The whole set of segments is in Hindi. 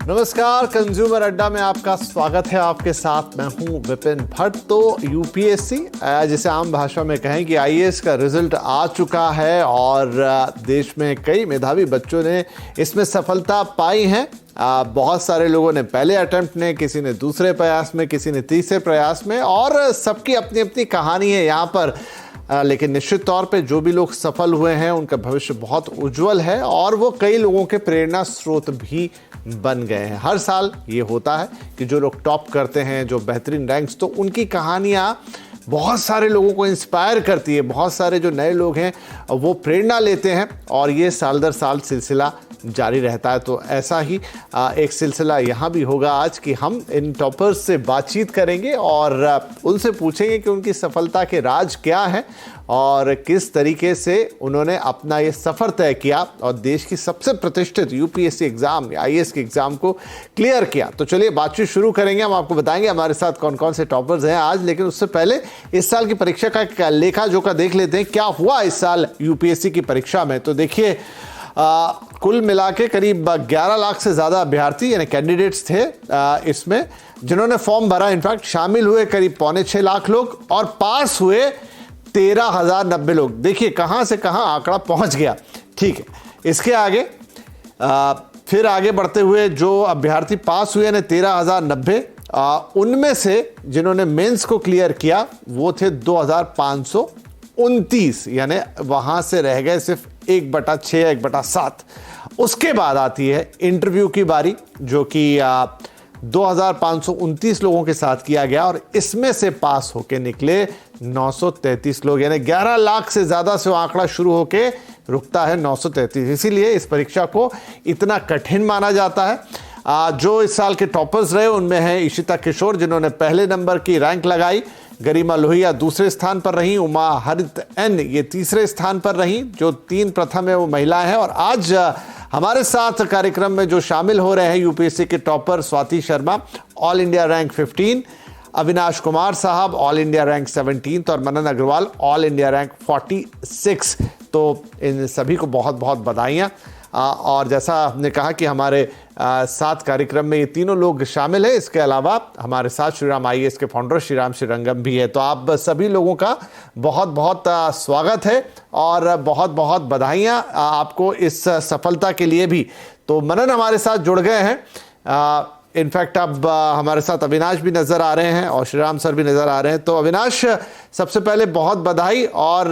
नमस्कार, कंज्यूमर अड्डा में आपका स्वागत है। आपके साथ मैं हूं विपिन भट्ट। तो यूपीएससी, जिसे आम भाषा में कहें कि आईएएस का रिजल्ट आ चुका है और देश में कई मेधावी बच्चों ने इसमें सफलता पाई है। बहुत सारे लोगों ने पहले अटेम्प्ट में, किसी ने दूसरे प्रयास में, किसी ने तीसरे प्रयास में, और सबकी अपनी अपनी कहानी है यहाँ पर। लेकिन निश्चित तौर पे जो भी लोग सफल हुए हैं उनका भविष्य बहुत उज्जवल है और वो कई लोगों के प्रेरणा स्रोत भी बन गए हैं। हर साल ये होता है कि जो लोग टॉप करते हैं, जो बेहतरीन रैंक्स, तो उनकी कहानियाँ बहुत सारे लोगों को इंस्पायर करती है। बहुत सारे जो नए लोग हैं वो प्रेरणा लेते हैं और ये साल दर साल सिलसिला जारी रहता है। तो ऐसा ही एक सिलसिला यहाँ भी होगा आज कि हम इन टॉपर्स से बातचीत करेंगे और उनसे पूछेंगे कि उनकी सफलता के राज क्या है और किस तरीके से उन्होंने अपना ये सफ़र तय किया और देश की सबसे प्रतिष्ठित यूपीएससी एग्ज़ाम, आईएएस के एग्ज़ाम को क्लियर किया। तो चलिए बातचीत शुरू करेंगे। हम आपको बताएंगे हमारे साथ कौन कौन से टॉपर्स हैं आज। लेकिन उससे पहले इस साल की परीक्षा का लेखा जोखा देख लेते हैं, क्या हुआ इस साल यूपीएससी की परीक्षा में। तो देखिए, कुल मिला के करीब 11 लाख से ज़्यादा अभ्यर्थी यानी कैंडिडेट्स थे इसमें, जिन्होंने फॉर्म भरा। इनफैक्ट शामिल हुए करीब 5.25 लाख लोग और पास हुए 13,090 लोग। देखिए कहाँ से कहाँ आंकड़ा पहुँच गया। ठीक है, इसके आगे फिर आगे बढ़ते हुए जो अभ्यर्थी पास हुए ने 13,090, उनमें से जिन्होंने मेंस को क्लियर किया वो थे 2,529, यानी वहाँ से रह गए सिर्फ 1/6 या 1/7। उसके बाद आती है इंटरव्यू की बारी, जो कि 2,529 लोगों के साथ किया गया और इसमें से पास होके निकले 933 लोग, यानी 11 लाख से ज़्यादा से वो आंकड़ा शुरू होके रुकता है 933। इसीलिए इस परीक्षा को इतना कठिन माना जाता है। जो इस साल के टॉपर्स रहे उनमें है इशिता किशोर, जिन्होंने पहले नंबर की रैंक लगाई। गरिमा लोहिया दूसरे स्थान पर रही। उमा हरित एन ये तीसरे स्थान पर रही। जो 3 प्रथम है वो महिलाएं हैं। और आज हमारे साथ कार्यक्रम में जो शामिल हो रहे हैं यूपीएससी के topper, Swati Sharma all India rank 15, Avinash Kumar साहब ऑल इंडिया रैंक 17 और मनन अग्रवाल ऑल इंडिया रैंक 46। तो इन सभी को बहुत बहुत बधाइयाँ। और जैसा आपने कहा कि हमारे साथ कार्यक्रम में ये तीनों लोग शामिल हैं। इसके अलावा हमारे साथ श्रीराम आईएएस के फाउंडर श्रीराम श्रीरंगम भी है। तो आप सभी लोगों का बहुत बहुत स्वागत है और बहुत बहुत बधाइयाँ आपको इस सफलता के लिए भी। तो मनन हमारे साथ जुड़ गए हैं। इनफैक्ट अब हमारे साथ अविनाश भी नज़र आ रहे हैं और श्रीराम सर भी नज़र आ रहे हैं। तो अविनाश, सबसे पहले बहुत बधाई और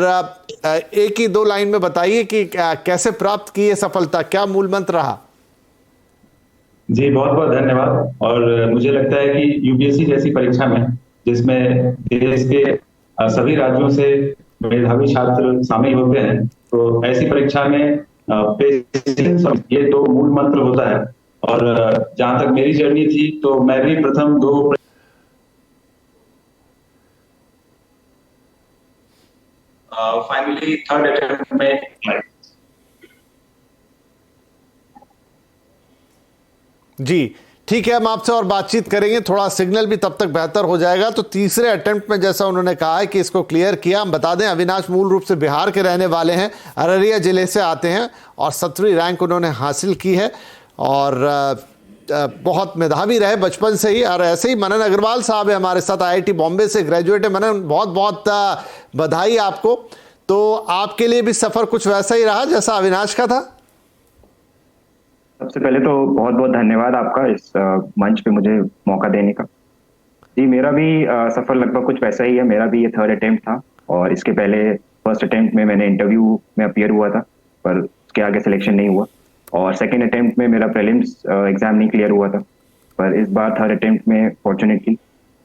एक ही 2 लाइन में बताइए कि कैसे प्राप्त की ये सफलता, क्या मूल मंत्र रहा। जी बहुत बहुत धन्यवाद। और मुझे लगता है कि यूपीएससी जैसी परीक्षा में, जिसमें देश के सभी राज्यों से मेधावी छात्र शामिल होते हैं, तो ऐसी परीक्षा में पेशेंस ये 2 मूल मंत्र होता है। और जहां तक मेरी जर्नी थी तो मैं भी प्रथम 2 फाइनली 3rd अटेम्प्ट में। जी ठीक है, हम आपसे और बातचीत करेंगे। थोड़ा सिग्नल भी तब तक बेहतर हो जाएगा। तो तीसरे अटेम्प्ट में जैसा उन्होंने कहा है कि इसको क्लियर किया। हम बता दें, अविनाश मूल रूप से बिहार के रहने वाले हैं, अररिया जिले से आते हैं और 7वीं रैंक उन्होंने हासिल की है और बहुत मेधावी रहे बचपन से ही। और ऐसे ही मनन अग्रवाल साहब है हमारे साथ, आईआईटी बॉम्बे से ग्रेजुएट है। मनन, बहुत बहुत बधाई आपको। तो आपके लिए भी सफ़र कुछ वैसा ही रहा जैसा अविनाश का था। सबसे पहले तो बहुत बहुत धन्यवाद आपका इस मंच पे मुझे मौका देने का। जी मेरा भी सफर लगभग कुछ वैसा ही है। मेरा भी ये 3rd अटेम्प्ट था और इसके पहले 1st अटेम्प्ट में मैंने इंटरव्यू में अपीयर हुआ था, पर उसके आगे सिलेक्शन नहीं हुआ। और 2nd अटेम्प्ट में मेरा प्रीलिम्स एग्जाम नहीं क्लियर हुआ था, पर इस बार 3rd अटेम्प्ट में fortunately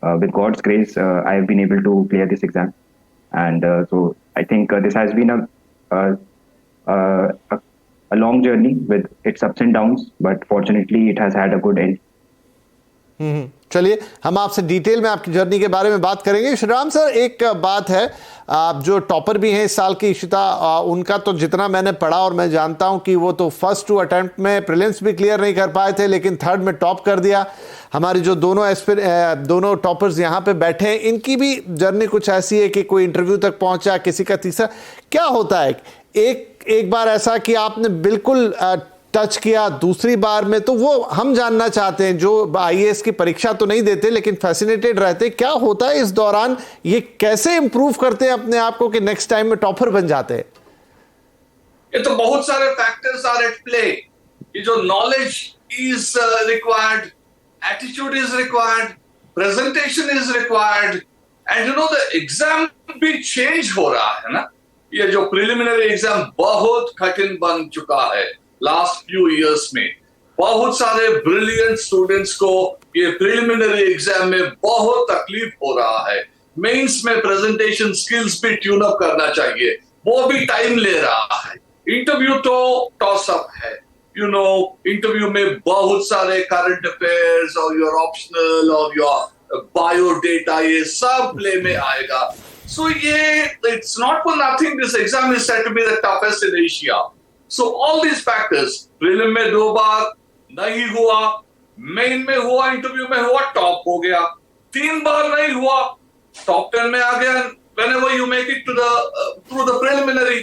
with God's grace I have been able to clear this exam and so I think this has been a long journey with its ups and downs, but fortunately it has had a good end. चलिए हम आपसे डिटेल में आपकी जर्नी के बारे में बात करेंगे। श्रीराम सर, एक बात है, आप जो टॉपर भी हैं इस साल की इशिता, उनका तो जितना मैंने पढ़ा और मैं जानता हूं कि वो तो फर्स्ट 2 अटेम्प्ट में प्रीलिम्स भी क्लियर नहीं कर पाए थे, लेकिन 3rd में टॉप कर दिया। हमारी जो दोनों टॉपर्स यहाँ पे बैठे हैं, इनकी भी जर्नी कुछ ऐसी है कि कोई इंटरव्यू तक पहुंचा, किसी का तीसरा। क्या होता है एक बार ऐसा कि आपने बिल्कुल टच किया दूसरी बार में, तो वो हम जानना चाहते हैं जो आईएएस की परीक्षा तो नहीं देते लेकिन फैसिनेटेड रहते, क्या होता है इस दौरान, ये कैसे इंप्रूव करते हैं अपने आप को कि नेक्स्ट टाइम में टॉपर बन जाते हैं? ये तो बहुत सारे फैक्टर्स आर एट प्ले। ये जो knowledge is required, attitude is required, presentation is required, and you know the exam भी चेंज हो रहा है ना। ये जो प्रिलिमिनरी एग्जाम बहुत कठिन बन चुका है लास्ट फ्यू इयर्स में। बहुत सारे ब्रिलियंट स्टूडेंट्स को ये प्रिलिमिनरी एग्जाम में बहुत तकलीफ हो रहा है। मेंस में प्रेजेंटेशन स्किल्स भी ट्यून अप करना चाहिए, वो भी टाइम ले रहा है। इंटरव्यू तो टॉस अप है, यू नो, इंटरव्यू में बहुत सारे करंट अफेयर्स और योर ऑप्शनल और योर बायो डेटा, ये सब प्ले में आएगा। सो ये it's not for nothing, this exam is set to be the toughest in Asia. So all these factors, prelim में 2 बार नहीं हुआ, मेन में हुआ, इंटरव्यू में हुआ, टॉप हो गया। 3 बार नहीं हुआ, टॉप 10 में आ गया। whenever you make it to the through the preliminary,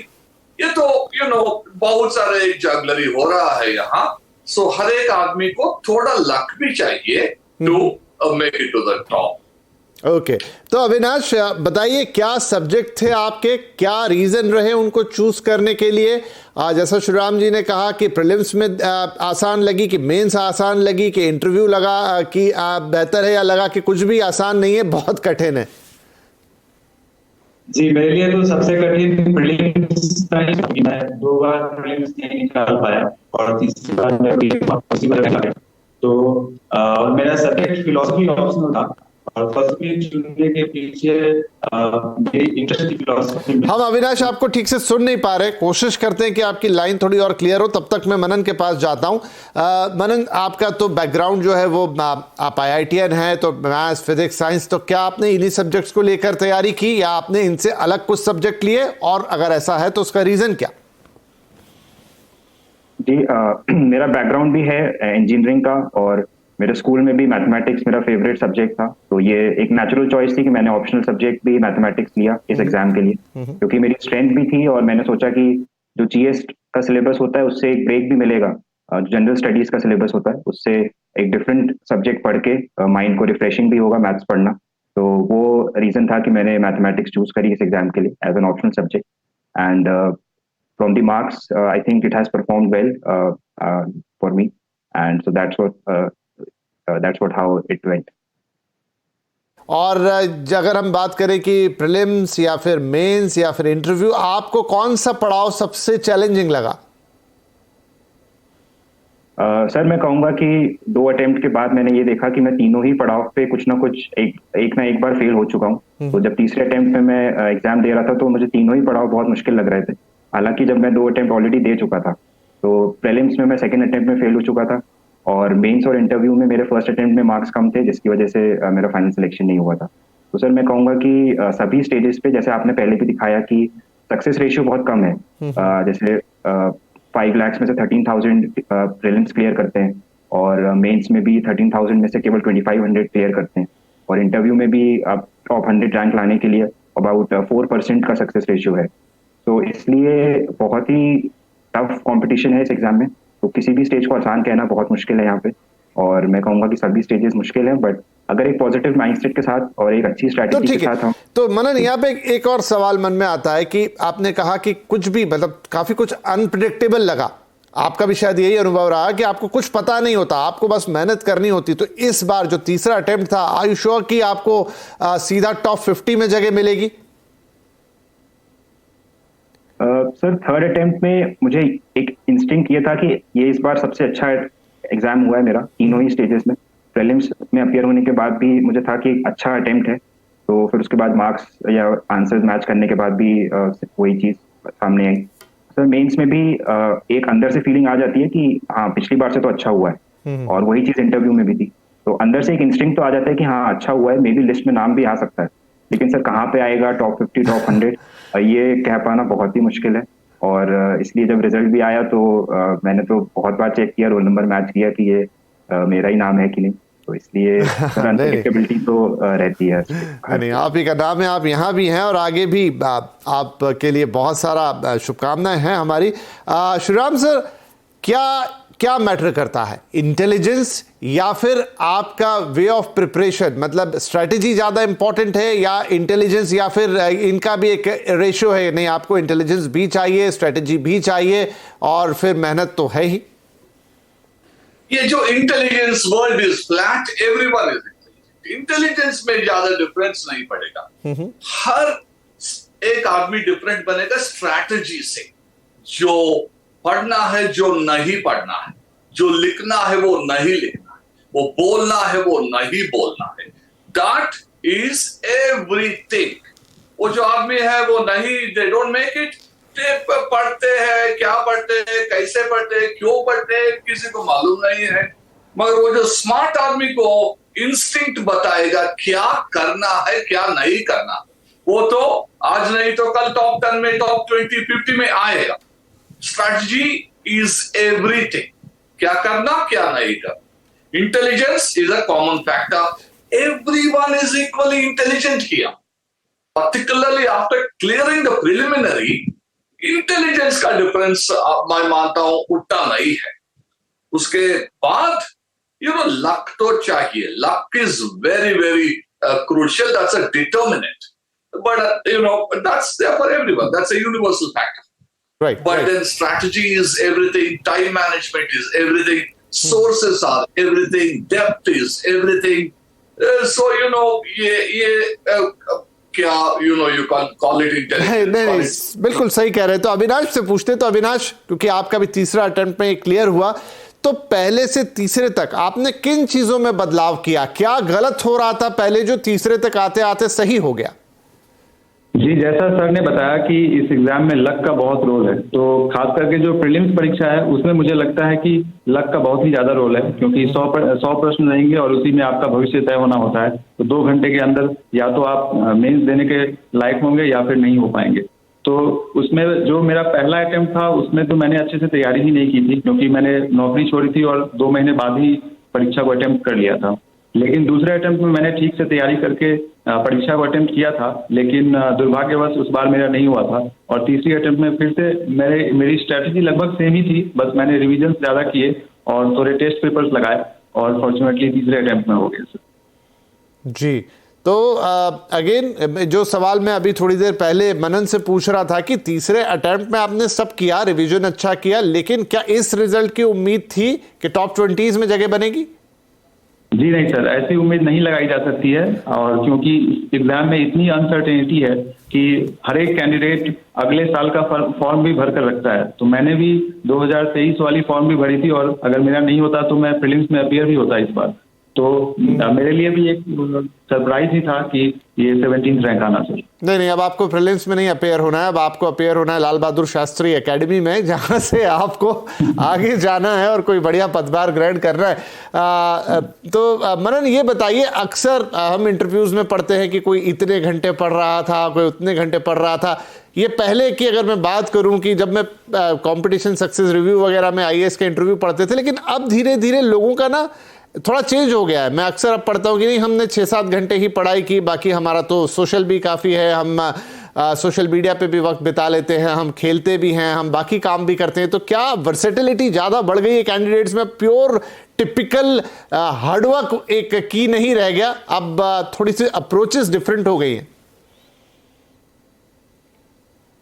ये तो यू नो बहुत सारे जगलरी हो रहा है यहाँ। सो हर एक आदमी को थोड़ा लक भी चाहिए to make it to the top. Okay, तो अविनाश बताइए, क्या सब्जेक्ट थे आपके, क्या रीजन रहे उनको चूज करने के लिए? जैसा श्रीराम जी ने कहा कि प्रीलिम्स में आसान लगी, कि मेंस आसान लगी, कि इंटरव्यू लगा कि बेहतर है, या लगा कि कुछ भी आसान नहीं है, बहुत कठिन है? जी, मेरे लिए तो सबसे कठिन प्रीलिम्स था ही, क्योंकि मैं 2 बार प्रीलिम्स नहीं निकाल पाया और तीसरी बार मैं पॉसिबल नहीं लगा। तो और मेरा सब्जेक्ट फिलॉसफी ऑप्शनल था और फर्स्ट में चुनने के पीछे मेरी इंटरेस्ट थी फिलॉसफी में। हम अविनाश आपको ठीक से सुन नहीं पा रहे, कोशिश करते हैं कि आपकी लाइन थोड़ी और क्लियर हो। तब तक मैं मनन के पास जाता हूं। मनन, आपका तो बैकग्राउंड जो है वो आप IITian हैं, तो मैथ्स, फिजिक्स, साइंस, तो क्या आपने इन्हीं सब्जेक्ट्स को लेकर तैयारी की या आपने इनसे अलग कुछ सब्जेक्ट लिए, और अगर ऐसा है तो उसका रीजन क्या? जी, मेरा बैकग्राउंड भी है इंजीनियरिंग का, और मेरे स्कूल में भी मैथमेटिक्स मेरा फेवरेट सब्जेक्ट था। तो ये एक नेचुरल चॉइस थी कि मैंने ऑप्शनल सब्जेक्ट भी मैथमेटिक्स लिया इस एग्जाम के लिए, क्योंकि मेरी स्ट्रेंथ भी थी और मैंने सोचा कि जो GS का सिलेबस होता है उससे एक ब्रेक भी मिलेगा। जो जनरल स्टडीज का सिलेबस होता है उससे एक डिफरेंट सब्जेक्ट पढ़ के माइंड को रिफ्रेशिंग भी होगा मैथ्स पढ़ना। तो वो रीजन था कि मैंने मैथमेटिक्स चूज करी इस एग्जाम के लिए as an optional subject. And from the marks I think it has performed well for me, and so that's what how it went. और अगर हम बात करें कि प्रीलिम्स या फिर मेंस या फिर इंटरव्यू, आपको कौन सा पड़ाव सबसे चैलेंजिंग लगा? सर, मैं कहूंगा कि 2 अटेम्प्ट के बाद मैंने ये देखा कि मैं तीनों ही पड़ाव पे कुछ ना कुछ एक बार फेल हो चुका हूँ। तो जब तीसरे अटेम्प्ट में मैं एग्जाम दे रहा था तो मुझे तीनों ही पड़ाव बहुत मुश्किल लग रहे थे। हालांकि जब मैं 2 अटेम्प्ट ऑलरेडी दे चुका था, तो प्रीलिम्स में मैं सेकंड अटेम्प्ट में फेल हो चुका था, और मेंस और इंटरव्यू में मेरे फर्स्ट अटेम्प्ट में मार्क्स कम थे, जिसकी वजह से मेरा फाइनल सिलेक्शन नहीं हुआ था। तो सर, मैं कहूंगा कि सभी स्टेजेस पे, जैसे आपने पहले भी दिखाया कि सक्सेस रेशियो बहुत कम है। जैसे 5 लाख में से 13,000 प्रीलिम्स क्लियर करते हैं, और मेंस में भी 13,000 में से केवल 2,500 क्लियर करते हैं, और इंटरव्यू में भी आप टॉप 100 रैंक लाने के लिए अबाउट 4% का सक्सेस रेशियो है। तो इसलिए बहुत ही टफ कॉम्पिटिशन है इस एग्जाम में। तो किसी भी स्टेज को आसान कहना बहुत मुश्किल है यहाँ पे, और मैं कहूंगा कि सभी स्टेजेस मुश्किल हैं, बट अगर एक पॉजिटिव माइंडसेट के साथ और एक अच्छी स्ट्रैटेजी के साथ हम। तो मनन, यहाँ पे एक और सवाल मन में आता है कि आपने कहा कि कुछ भी, मतलब काफी कुछ अनप्रिडिक्टेबल लगा, आपका भी शायद यही अनुभव रहा कि आपको कुछ पता नहीं होता, आपको बस मेहनत करनी होती। तो इस बार जो तीसरा अटेम्प्ट था, आर यू श्योर कि आपको सीधा टॉप 50 में जगह मिलेगी? सर, थर्ड अटेम्प्ट में मुझे एक इंस्टिंक्ट ये था कि ये इस बार सबसे अच्छा एग्जाम हुआ है मेरा तीनों ही स्टेजेस में। प्रीलिम्स में अपियर होने के बाद भी मुझे था कि अच्छा अटेम्प्ट है, तो फिर उसके बाद मार्क्स या आंसर्स मैच करने के बाद भी वही चीज सामने आई। सर, मेंस में भी एक अंदर से फीलिंग आ जाती है कि हाँ, पिछली बार से तो अच्छा हुआ है, और वही चीज इंटरव्यू में भी थी। तो अंदर से एक इंस्टिंक्ट तो आ जाता है कि हाँ, अच्छा हुआ है, मे बी लिस्ट में नाम भी आ सकता है, लेकिन सर कहाँ पे आएगा, टॉप 50, टॉप 100, ये कह पाना बहुत ही मुश्किल है। और इसलिए जब रिजल्ट भी आया तो मैंने तो बहुत बार चेक किया, रोल नंबर मैच किया कि ये मेरा ही नाम है कि नहीं। तो इसलिए अनप्रेडिक्टेबिलिटी तो रहती है। नहीं, आप ही का नाम है, आप यहाँ भी हैं और आगे भी आपके लिए बहुत सारा शुभकामनाएं हैं हमारी। श्रीराम सर, क्या क्या मैटर करता है, इंटेलिजेंस या फिर आपका वे ऑफ प्रिपरेशन? मतलब स्ट्रेटेजी ज्यादा इंपॉर्टेंट है या इंटेलिजेंस, या फिर इनका भी एक रेशियो है? नहीं, आपको इंटेलिजेंस भी चाहिए, स्ट्रेटेजी भी चाहिए, और फिर मेहनत तो है ही। ये जो intelligence world is flat, everyone is intelligent, intelligence में ज्यादा डिफरेंस नहीं पड़ेगा। हर एक आदमी डिफरेंट बनेगा स्ट्रैटेजी से। जो पढ़ना है, जो नहीं पढ़ना है, जो लिखना है वो नहीं लिखना है, वो बोलना है वो नहीं बोलना है, दैट इज एवरीथिंग। वो जो आदमी है वो नहीं, दे डोंट मेक इट, पढ़ते हैं, क्या पढ़ते हैं, कैसे पढ़ते हैं, क्यों पढ़ते हैं, किसी को मालूम नहीं है। मगर वो जो स्मार्ट आदमी को इंस्टिंक्ट बताएगा क्या करना है क्या नहीं करना, वो तो आज नहीं तो कल टॉप 10 में, टॉप 20, 50 में आएगा। स्ट्रैटेजी इज एवरीथिंग, क्या करना क्या नहीं करना। Intelligence is a common factor, everyone is equally intelligent here, particularly after clearing the preliminary, intelligence का डिफरेंस मैं मानता हूं उतना नहीं है। उसके बाद लक तो चाहिए, luck is very very crucial, that's a determinant, but that's there for everyone, that's a universal factor, right? But right. then strategy is everything, time management is everything, sources are everything, depth is everything. So ये क्या you can't call it intelligence. नहीं, बिल्कुल सही कह रहे हैं। तो अविनाश से पूछते, तो अविनाश, क्योंकि आपका भी तीसरा अटेम्प्ट में क्लियर हुआ, तो पहले से तीसरे तक आपने किन चीजों में बदलाव किया? क्या गलत हो रहा था पहले जो तीसरे तक आते आते सही हो गया? जी, जैसा सर ने बताया कि इस एग्जाम में लक का बहुत रोल है, तो खास करके जो प्रीलिम्स परीक्षा है उसमें मुझे लगता है कि लक का बहुत ही ज्यादा रोल है, क्योंकि 100 प्रश्न रहेंगे और उसी में आपका भविष्य तय होना होता है। तो 2 घंटे के अंदर या तो आप मेंस देने के लायक होंगे या फिर नहीं हो पाएंगे। तो उसमें जो मेरा पहला अटेम्प्ट था उसमें तो मैंने अच्छे से तैयारी ही नहीं की थी, क्योंकि मैंने नौकरी छोड़ी थी और 2 महीने बाद ही परीक्षा को अटेम्प्ट कर लिया था। लेकिन दूसरे अटेम्प्ट में मैंने ठीक से तैयारी करके परीक्षा को अटेम्प्ट किया था, लेकिन दुर्भाग्यवश उस बार मेरा नहीं हुआ था। और तीसरी अटेम्प्ट में फिर से मेरी स्ट्रेटेजी लगभग सेम ही थी, बस मैंने रिवीजन ज्यादा किए और थोड़े टेस्ट पेपर्स लगाए और फॉर्चुनेटली तीसरे अटेम्प्ट में हो गए सर। जी, तो अगेन जो सवाल मैं अभी थोड़ी देर पहले मनन से पूछ रहा था कि तीसरे अटेम्प्ट में आपने सब किया, रिवीजन अच्छा किया, लेकिन क्या इस रिजल्ट की उम्मीद थी कि टॉप 20s में जगह बनेगी? जी नहीं सर, ऐसी उम्मीद नहीं लगाई जा सकती है, और क्योंकि एग्जाम में इतनी अनसर्टेनिटी है कि हर एक कैंडिडेट अगले साल का फॉर्म भी भर कर रखता है। तो मैंने भी 2023 वाली फॉर्म भी भरी थी, और अगर मेरा नहीं होता तो मैं प्रीलिम्स में अपीयर भी होता इस बार। तो मेरे लिए भी एक सरप्राइज ही था कि ये 17th रैंक आना सर। नहीं, अब आपको प्रीलिम्स में नहीं अपेयर होना है, अब आपको अपेयर होना है लाल बहादुर शास्त्री एकेडमी में, जहां से आपको आगे जाना है और कोई बढ़िया पदभार ग्रहण करना है। तो मनन ये बताइए, अक्सर हम इंटरव्यूज में पढ़ते हैं कि कोई इतने घंटे पढ़ रहा था, कोई उतने घंटे पढ़ रहा था। ये पहले की अगर मैं बात करूं कि जब मैं कंपटीशन सक्सेस रिव्यू वगैरह में आईएएस के इंटरव्यू पढ़ते थे, लेकिन अब धीरे धीरे लोगों का ना थोड़ा चेंज हो गया है। मैं अक्सर अब पढ़ता हूँ कि नहीं, हमने 6-7 घंटे ही पढ़ाई की, बाकी हमारा तो सोशल भी काफ़ी है, हम सोशल मीडिया पे भी वक्त बिता लेते हैं, हम खेलते भी हैं, हम बाकी काम भी करते हैं। तो क्या वर्सेटिलिटी ज़्यादा बढ़ गई है कैंडिडेट्स में? प्योर टिपिकल हार्डवर्क एक की नहीं रह गया, अब थोड़ी सी अप्रोचेस डिफरेंट हो गई हैं?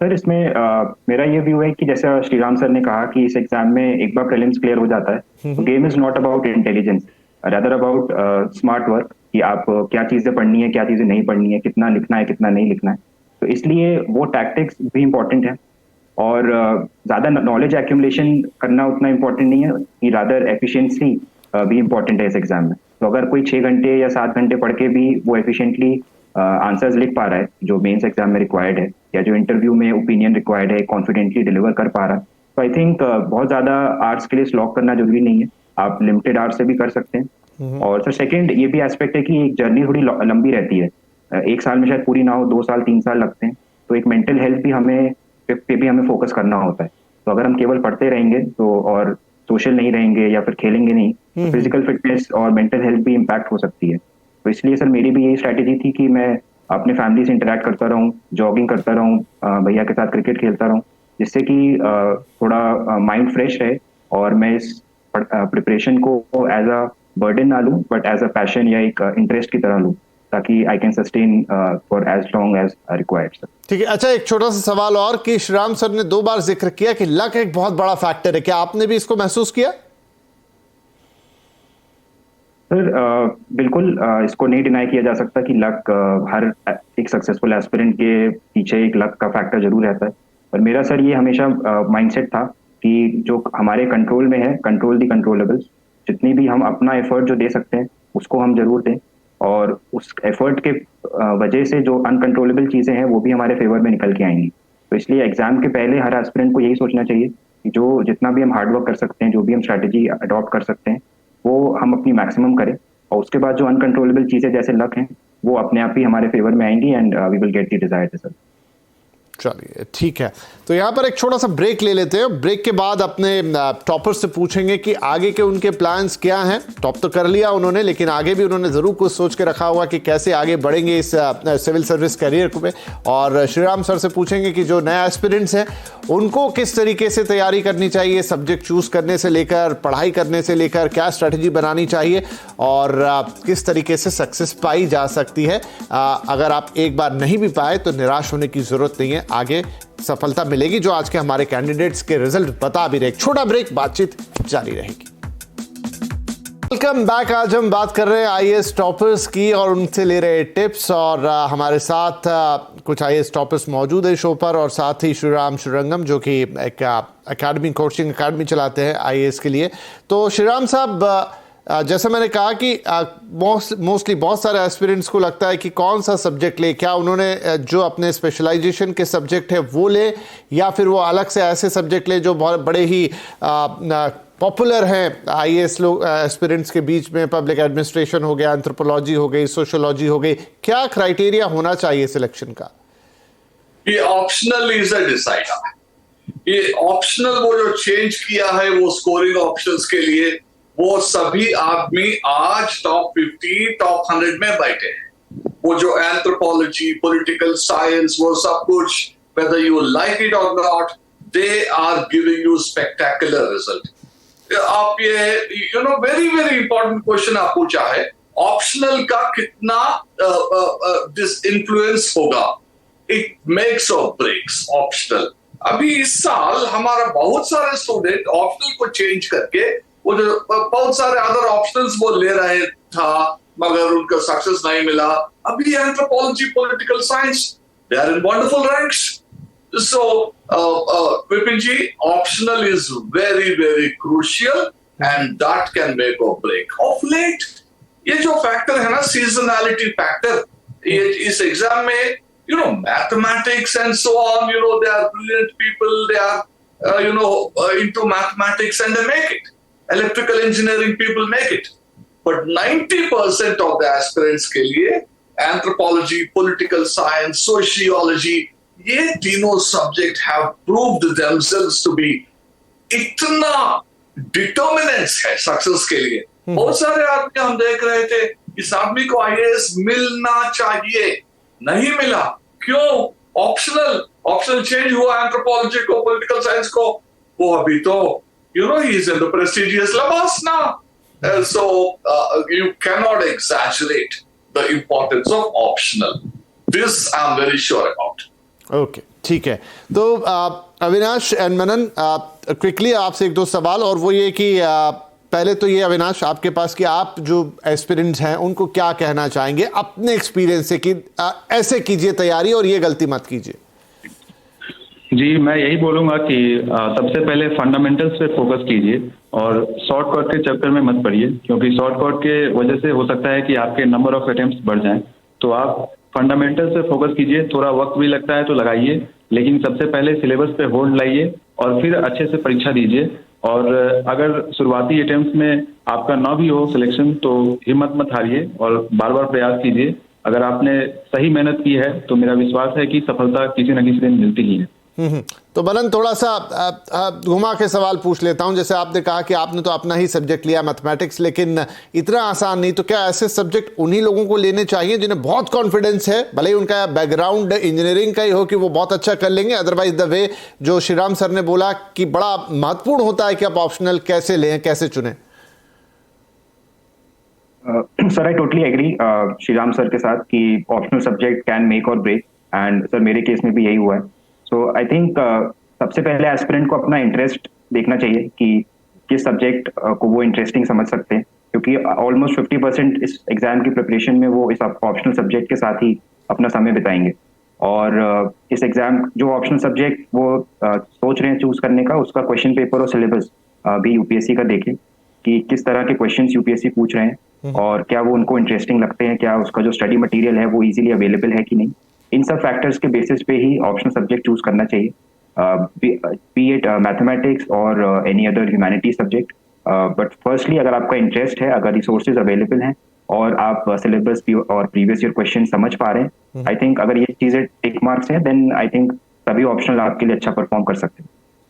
सर, इसमें मेरा ये व्यू है कि जैसा श्रीराम सर ने कहा कि इस एग्जाम में एक बार प्रीलिम्स क्लियर हो जाता है तो game is not about intelligence, rather about smart work, कि आप क्या चीजें पढ़नी है, क्या चीजें नहीं पढ़नी है, कितना लिखना है, कितना नहीं लिखना है। तो इसलिए वो टैक्टिक्स भी इम्पोर्टेंट है, और ज्यादा नॉलेज एक्यूमुलेशन करना उतना इम्पोर्टेंट नहीं है, कि रादर एफिशिएंसी भी इम्पोर्टेंट है इस एग्जाम में। तो अगर कोई 6 घंटे या 7 घंटे पढ़ के भी वो एफिशिएंटली आंसर्स लिख पा रहा है जो मेंस एग्जाम में रिक्वायर्ड है, या जो इंटरव्यू में ओपिनियन रिक्वायर्ड है कॉन्फिडेंटली डिलीवर कर पा रहा है, तो आई थिंक बहुत ज्यादा आर्ट्स के लिए स्लॉक करना जरूरी नहीं है, आप लिमिटेड आर्ट्स से भी कर सकते हैं। और सर सेकंड ये भी एस्पेक्ट है कि एक जर्नी थोड़ी लंबी रहती है, 1 साल में शायद पूरी ना हो, 2 साल 3 साल लगते हैं। तो एक मेंटल हेल्थ भी हमें फोकस करना होता है। तो अगर हम केवल पढ़ते रहेंगे तो, और सोशल नहीं रहेंगे या फिर खेलेंगे नहीं, तो फिजिकल फिटनेस और मेंटल हेल्थ भी इम्पैक्ट हो सकती है। तो इसलिए सर मेरी भी यही स्ट्रैटेजी थी कि मैं अपने फैमिली से इंटरेक्ट करता रहूं, जॉगिंग करता रहूं, भैया के साथ क्रिकेट खेलता रहूं, जिससे कि थोड़ा माइंड फ्रेश रहे और मैं इस प्रिपरेशन को एज अ बर्डन ना लूँ, बट एज अ पैशन या एक इंटरेस्ट की तरह लूँ, ताकि I can sustain for as long as required sir. ठीक है, अच्छा एक छोटा सा सवाल और कि श्रीराम सर ने 2 बार जिक्र किया कि लक एक बहुत बड़ा फैक्टर है, क्या आपने भी इसको महसूस किया? सर बिल्कुल, इसको नहीं डिनाई किया जा सकता कि लक हर एक सक्सेसफुल एस्पिरेंट के पीछे एक लक का फैक्टर जरूर रहता है। पर मेरा सर ये हमेशा माइंडसेट था कि जो हमारे कंट्रोल में है, कंट्रोल दी कंट्रोलेबल्स, जितनी भी हम अपना एफर्ट जो दे सकते हैं उसको हम जरूर दें, और उस एफर्ट के वजह से जो अनकंट्रोलेबल चीजें हैं वो भी हमारे फेवर में निकल के आएंगी। तो इसलिए एग्जाम के पहले हर एस्पिरेंट को यही सोचना चाहिए कि जो जितना भी हम हार्डवर्क कर सकते हैं, जो भी हम स्ट्रैटेजी अडॉप्ट कर सकते हैं, वो हम अपनी मैक्सिमम करें, और उसके बाद जो अनकंट्रोलेबल चीजें जैसे लक हैं वो अपने आप ही हमारे फेवर में आएंगी and we will get the desired result. चलिए ठीक है, तो यहाँ पर एक छोटा सा ब्रेक ले लेते हैं। ब्रेक के बाद अपने टॉपर से पूछेंगे कि आगे के उनके प्लान्स क्या हैं। टॉप तो कर लिया उन्होंने, लेकिन आगे भी उन्होंने ज़रूर कुछ सोच के रखा होगा कि कैसे आगे बढ़ेंगे इस सिविल सर्विस करियर में। और श्रीराम सर से पूछेंगे कि जो नए एस्पिरेंट्स हैं उनको किस तरीके से तैयारी करनी चाहिए, सब्जेक्ट चूज़ करने से लेकर, पढ़ाई करने से लेकर, क्या स्ट्रैटेजी बनानी चाहिए और किस तरीके से सक्सेस पाई जा सकती है। अगर आप एक बार नहीं भी पाए तो निराश होने की ज़रूरत नहीं है, आगे सफलता मिलेगी, जो आज के हमारे कैंडिडेट्स के रिजल्ट बता भी रहे। छोटा ब्रेक, बातचीत जारी रहेगी। Welcome back. आज हम बात कर रहे हैं आईएएस टॉपर्स की और उनसे ले रहे टिप्स, और हमारे साथ कुछ आईएएस टॉपर्स मौजूद है शो पर, और साथ ही श्रीराम श्रीरंगम जो कि एक एकेडमी, कोचिंग एकेडमी चलाते हैं आईएएस के लिए। तो श्रीराम साहब, जैसा मैंने कहा कि मोस्टली बहुत सारे एस्पिरेंट्स को लगता है कि कौन सा सब्जेक्ट ले, क्या उन्होंने जो अपने स्पेशलाइजेशन के सब्जेक्ट है वो ले, या फिर वो अलग से ऐसे सब्जेक्ट ले जो बहुत बड़े ही पॉपुलर हैं आईएएस लोग एस्पिरेंट्स के बीच में। पब्लिक एडमिनिस्ट्रेशन हो गया, एंथ्रोपोलॉजी हो गई, सोशियोलॉजी हो गई, क्या क्राइटेरिया होना चाहिए सिलेक्शन का? ये ऑप्शनल इज अ डिसाइडर। ये ऑप्शनल वो जो चेंज किया है वो स्कोरिंग ऑप्शंस के लिए, वो सभी आदमी आज टॉप 50, टॉप 100 में बैठे हैं। वो जो एंथ्रोपोलॉजी, पॉलिटिकल साइंस, वो सब कुछ, whether you like it or not, they are giving you spectacular result. आप ये वेरी वेरी इंपॉर्टेंट क्वेश्चन आप पूछा है, ऑप्शनल का कितना इन्फ्लुएंस होगा, इट मेक्स और ब्रेक्स ऑप्शनल। अभी इस साल हमारा बहुत सारे स्टूडेंट ऑप्शनल को चेंज करके वो जो बहुत सारे अदर ऑप्शंस वो ले रहे था मगर उनका सक्सेस नहीं मिला। अभी anthropology, political science, they are in wonderful ranks. So Vipin ji, optional is very very crucial and that can make or break. Of late ये जो फैक्टर है ना, सीजनैलिटी फैक्टर, ये इस एग्जाम में mathematics and so on, they are brilliant people, they are into mathematics and they make it. Electrical engineering people make it, but 90% of the aspirants के लिए anthropology, political science, sociology, ये तीनों subject have proved themselves to be इतना determinants है success के लिए। बहुत सारे आदमी हम देख रहे थे, इस आदमी को आईएएस मिलना चाहिए, नहीं मिला, क्यों? ऑप्शनल चेंज हुआ, एंथ्रोपोलॉजी को, पॉलिटिकल साइंस को, वो अभी तो he's in the prestigious Labas now. So you cannot exaggerate the importance of optional. This I'm very sure about. Okay, ठीक है। तो अविनाश एंड मनन, क्विकली आपसे एक दो सवाल, और वो ये कि पहले तो ये अविनाश आपके पास कि आप जो एस्पिरेंट्स हैं उनको क्या कहना चाहेंगे अपने एक्सपीरियंस से कि ऐसे कीजिए तैयारी और ये गलती मत कीजिए। जी, मैं यही बोलूंगा कि सबसे पहले फंडामेंटल्स पे फोकस कीजिए और शॉर्टकट के चक्कर में मत पड़िए, क्योंकि शॉर्टकट के वजह से हो सकता है कि आपके नंबर ऑफ अटेम्प्ट्स बढ़ जाएं। तो आप फंडामेंटल्स पे फोकस कीजिए, थोड़ा वक्त भी लगता है तो लगाइए, लेकिन सबसे पहले सिलेबस पे होल्ड लाइए और फिर अच्छे से परीक्षा दीजिए। और अगर शुरुआती अटेम्प्ट्स में आपका ना भी हो सिलेक्शन तो हिम्मत मत हारिए और बार बार प्रयास कीजिए। अगर आपने सही मेहनत की है तो मेरा विश्वास है कि सफलता किसी न किसी दिन मिलती ही है। तो मनन, थोड़ा सा घुमा के सवाल पूछ लेता हूं। जैसे आपने कहा कि आपने तो अपना ही सब्जेक्ट लिया मैथमेटिक्स, लेकिन इतना आसान नहीं, तो क्या ऐसे सब्जेक्ट उन्हीं लोगों को लेने चाहिए जिन्हें बहुत कॉन्फिडेंस है, भले ही उनका बैकग्राउंड इंजीनियरिंग का ही हो कि वो बहुत अच्छा कर लेंगे? अदरवाइज द वे जो श्रीराम सर ने बोला कि बड़ा महत्वपूर्ण होता है कि आप ऑप्शनल कैसे लें, कैसे चुनें। Sir I totally agree Shriram sir के साथ कि optional subject can make or break, and sir मेरे केस में भी यही हुआ है। सो आई थिंक सबसे पहले एस्पिरेंट को अपना इंटरेस्ट देखना चाहिए कि किस सब्जेक्ट को वो इंटरेस्टिंग समझ सकते हैं, क्योंकि ऑलमोस्ट 50% इस एग्जाम की प्रिपरेशन में वो इस ऑप्शनल सब्जेक्ट के साथ ही अपना समय बिताएंगे। और इस एग्जाम जो ऑप्शनल सब्जेक्ट वो सोच रहे हैं चूज करने का, उसका क्वेश्चन पेपर और सिलेबस भी यूपीएससी का देखें कि किस तरह के क्वेश्चन यूपीएससी पूछ रहे हैं और क्या वो उनको इंटरेस्टिंग लगते हैं, क्या उसका जो स्टडी मटेरियल है वो इजीली अवेलेबल है कि नहीं। इन सब फैक्टर्स के बेसिस पे ही ऑप्शनल सब्जेक्ट चूज करना चाहिए, बी इट मैथमेटिक्स और any other humanity subject. But firstly अगर आपका इंटरेस्ट है, अगर रिसोर्सेज अवेलेबल हैं और आप सिलेबस और प्रीवियस ईयर क्वेश्चन समझ पा रहे हैं, आई थिंक अगर ये चीजें टिक मार्क्स हैं, देन आई थिंक सभी ऑप्शनल आपके लिए अच्छा परफॉर्म कर सकते हैं।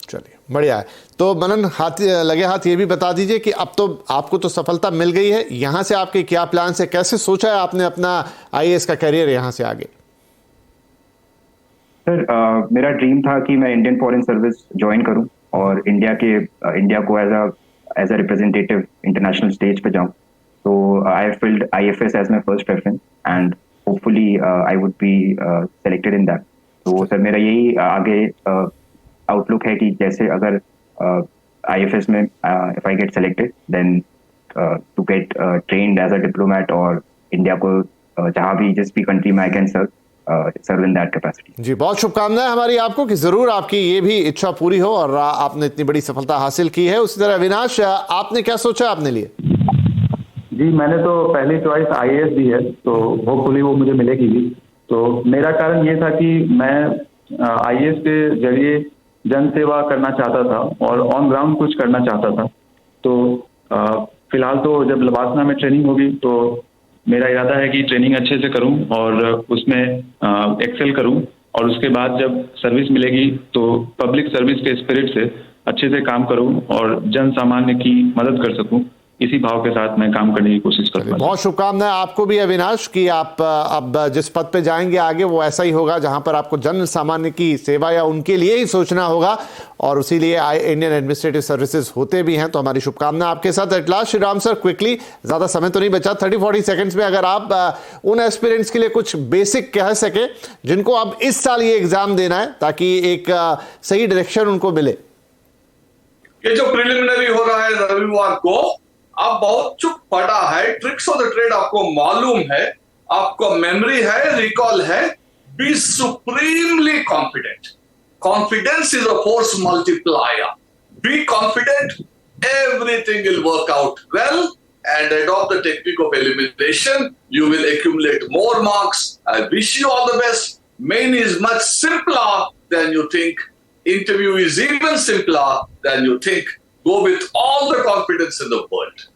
चलिए, बढ़िया है। तो मनन, लगे हाथ ये भी बता दीजिए कि अब तो आपको तो सफलता मिल गई है, यहाँ से आपके क्या प्लान है, कैसे सोचा है आपने अपना आईएएस का करियर यहाँ से आगे? सर मेरा ड्रीम था कि मैं इंडियन फॉरेन सर्विस ज्वाइन करूं और इंडिया को as a representative international stage पे जाऊं। तो I have filled IFS as my first preference and hopefully I would be selected in that. तो सर मेरा यही आगे आउटलुक है कि जैसे अगर आईएफएस में if I get selected, then to get trained as a diplomat और इंडिया को जहां भी जिस भी कंट्री में I can serve in that capacity. जी, बहुत शुभकामनाएं हमारी आपको कि जरूर आपकी ये भी इच्छा पूरी हो और आपने इतनी बड़ी सफलता हासिल की है। उसी तरह अविनाश, आपने क्या सोचा अपने लिए? जी, मैंने तो पहली चॉइस आईएएस दी है, तो होपफुली वो मुझे मिलेगी भी। तो मेरा कारण ये था कि मैं आईएएस के जरिए जन सेवा करना चाहता था और ऑन ग्राउंड कुछ करना चाहता था। तो फिलहाल तो जब लवासना में ट्रेनिंग होगी तो मेरा इरादा है कि ट्रेनिंग अच्छे से करूं और उसमें एक्सेल करूं, और उसके बाद जब सर्विस मिलेगी तो पब्लिक सर्विस के स्पिरिट से अच्छे से काम करूं और जन सामान्य की मदद कर सकूं। इसी भाव के साथ मैं काम करने की कोशिश करता हूं। बहुत शुभकामनाएं आपको भी अविनाश कि आप अब जिस पद पे जाएंगे आगे वो ऐसा ही होगा जहां पर आपको जन सामान्य की सेवा या उनके लिए ही सोचना होगा, और उसी लिए इंडियन एडमिनिस्ट्रेटिव सर्विसेज होते भी हैं। तो हमारी शुभकामना आपके साथ। At last Shriram sir, quickly, ज्यादा समय तो नहीं बचा, 30-40 सेकंड्स में अगर आप उन एस्पिरेंट्स के लिए कुछ बेसिक कह सके जिनको अब इस साल ये एग्जाम देना है ताकि एक सही डायरेक्शन उनको मिले। ये जो प्रिलिमिनरी हो रहा है रविवार को, आप बहुत चुप पड़ा है, ट्रिक्स ऑफ द ट्रेड आपको मालूम है, आपको मेमोरी है, रिकॉल है, be supremely confident. Confidence is a force multiplier. Be confident, everything will work out well, and adopt the technique of elimination. You will accumulate more marks. I wish you all the best. Main is much simpler than you think. Interview is even simpler than you think. Go with all the confidence in the world.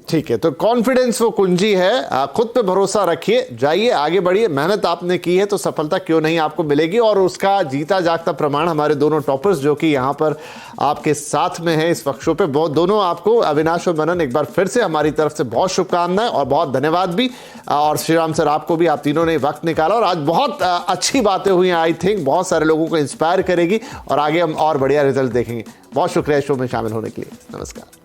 ठीक है, तो कॉन्फिडेंस वो कुंजी है। खुद पे भरोसा रखिए, जाइए, आगे बढ़िए। मेहनत आपने की है तो सफलता क्यों नहीं आपको मिलेगी, और उसका जीता जागता प्रमाण हमारे दोनों टॉपर्स जो कि यहाँ पर आपके साथ में है इस वर्कशॉप पे, बहुत दोनों आपको, अविनाश और मनन, एक बार फिर से हमारी तरफ से बहुत शुभकामनाएं और बहुत धन्यवाद भी। और श्रीराम सर, आपको भी, आप तीनों ने वक्त निकाला और आज बहुत अच्छी बातें हुई हैं। आई थिंक बहुत सारे लोगों को इंस्पायर करेगी और आगे हम और बढ़िया रिजल्ट देखेंगे। बहुत शुक्रिया शो में शामिल होने के लिए। नमस्कार।